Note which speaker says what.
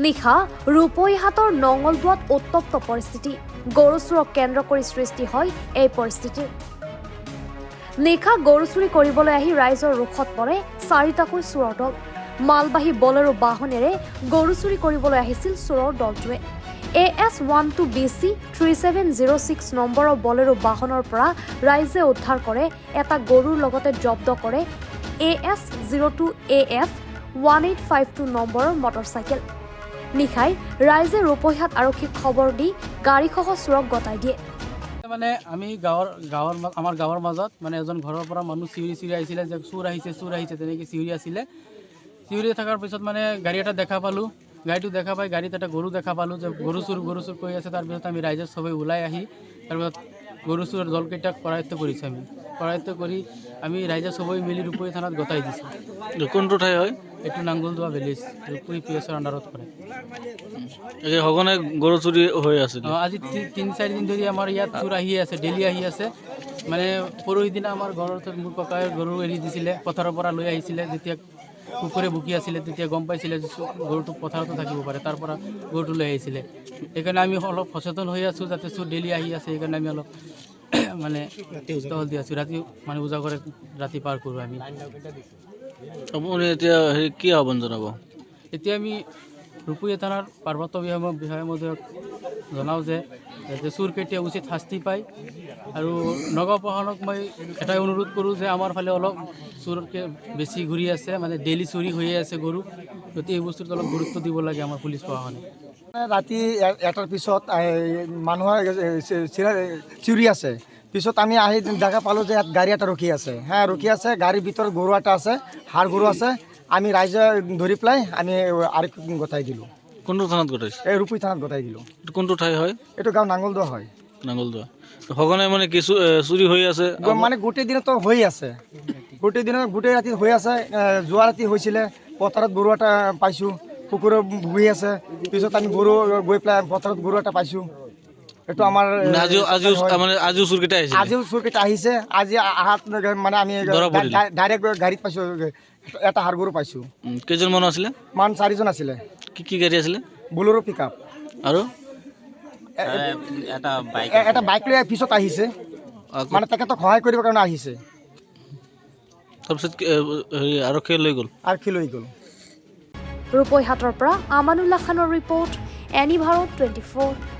Speaker 1: নিশা ৰূপৈহাটৰ নঙলদোৱাত উত্তপ্ত পৰিস্থিতি গৰু চুৰক কেন্দ্ৰ কৰি সৃষ্টি হয় এই পৰিস্থিতিৰ নিশা গৰু চুৰি কৰিবলৈ আহি ৰাইজৰ ৰোষত পৰে চাৰিটাকৈ চোৰৰ দল মালবাহী বলেৰো বাহনেৰে গৰু চুৰি কৰিবলৈ আহিছিল চোৰৰ দলটোৱে AS12BC 3706 নম্বৰৰ বলেৰো বাহনৰ পৰা ৰাইজে উদ্ধাৰ কৰে এটা গৰুৰ লগতে জব্দ কৰে AS02AF 1852 নম্বৰৰ মটৰচাইকেল নিশাই ৰাইজে ৰূপৈহাট আৰক্ষীক খবৰ দি গাড়ীসহ চোৰক গতাই দিয়ে
Speaker 2: মানে আমি আমাৰ গাঁৱৰ মাজত মানে এজন ঘৰৰ পৰা মানুহ চিঞৰি আহিছিলে যে চোৰ আহিছে তেনেকৈ চিঞৰি আছিলে চিঞৰি থকাৰ পিছত মানে গাড়ী এটা দেখা পালোঁ গাড়ীটো দেখা পাই গাড়ীত এটা গৰু দেখা পালোঁ যে গৰু চুৰ কৰি আছে তাৰপিছত আমি ৰাইজে সবেই ওলাই আহি তাৰপিছত গৰু চুৰৰ দলকেইটাক কৰায়ত্ব কৰিছোঁ কৰায়ত্ব কৰি আমি ৰাইজে সবেই মিলি ৰূপৈ থানাত গতাই দিছোঁ
Speaker 3: কোনটো ঠাই হয়
Speaker 2: এইটো নাঙ্গলদোৱা ভিলেজ ৰূপৈ PSৰ আণ্ডাৰত পৰে
Speaker 3: সঘনাই গৰু চুৰি হৈ আছে
Speaker 2: আজি 3-4 দিন ধৰি আমাৰ ইয়াত চোৰ আহি আছে ডেইলি আহি আছে মানে পৰহি দিনা আমাৰ ঘৰত মোৰ ককাই গৰু এৰি দিছিলে পথাৰৰ পৰা লৈ আহিছিলে যেতিয়া কুকুৰে ভুকি আছিলে তেতিয়া গম পাইছিলে যে গৰুটো পথাৰতো থাকিব পাৰে তাৰ পৰা গৰুটো লৈ আহিছিলে সেইকাৰণে আমি অলপ সচেতন হৈ আছোঁ যাতে চোৰ ডেইলি আহি আছে সেইকাৰণে আমি অলপ মানে টহল দি আছোঁ ৰাতি মানে উজাগৰে ৰাতি পাৰ কৰোঁ আমি
Speaker 3: আপুনি এতিয়া কি আহ্বান জনাব
Speaker 2: এতিয়া আমি ৰূপৈ থানাৰ পাৰ্বত্য বিষয়ামহোদয়ক জনাওঁ যে চোৰ কেতিয়া উচিত শাস্তি পায় আৰু নগাঁও প্ৰশাসনক মই এটাই অনুৰোধ কৰোঁ যে আমাৰ ফালে অলপ চোৰতকৈ বেছি ঘূৰি আছে মানে ডেইলি চুৰি হৈয়ে আছে গৰু গতিকে এই বস্তুটো অলপ গুৰুত্ব দিব লাগে আমাৰ পুলিচ প্ৰশাসনে
Speaker 4: ৰাতি 1টাৰ পিছত মানুহৰ চিঞৰি আছে পিছত আমি আহি দেখা পালোঁ যে ইয়াত গাড়ী এটা ৰখি আছে গাড়ীৰ ভিতৰত গৰু এটা আছে হাড় গৰু আছে আমি ৰাইজে ধৰি পেলাই আমি আৰক্ষীক গতাই দিলোঁ
Speaker 3: কোনটো থানাত গতাইছে
Speaker 4: এই ৰূপৈ থানাত গতাই দিলোঁ
Speaker 3: কোনটো ঠাই হয়
Speaker 4: এইটো গাঁও নাঙ্গলদোৱা হয়
Speaker 3: নাঙ্গলদোৱা সঘনাই মানে কি চুৰি হৈ আছে
Speaker 4: মানে গোটেই দিনতো হৈ আছে গোটেই ৰাতি হৈ আছে যোৱা ৰাতি হৈছিলে পথাৰত গৰু এটা পাইছোঁ কুকুৰে ভুগি আছে পিছত আমি গৰু গৈ পেলাই পথাৰত গৰু এটা পাইছোঁ এইটো আমাৰ
Speaker 3: আজিও চোৰকেইটা
Speaker 4: আহিছে আজি আহাত মানে আমি ডাইৰেক্ট গাড়ীত পাইছোঁ এটা হাড় গৰু পাইছোঁ
Speaker 3: কেইজন মানুহ আছিলে
Speaker 4: 4জন আছিলে
Speaker 3: কি গাড়ী আছিলে
Speaker 4: বলেৰো পিকআপ
Speaker 3: আৰু
Speaker 4: এটা বাইক লৈ পিছত আহিছে মানে তেখেতক সহায় কৰিবৰ কাৰণে আহিছে
Speaker 3: তাৰপিছত আৰক্ষীয়ে লৈ গ'ল
Speaker 1: ৰূপৈহাটৰ পৰা আমানুল্লাহ খানৰ ৰিপৰ্ট এনি ভাৰত 24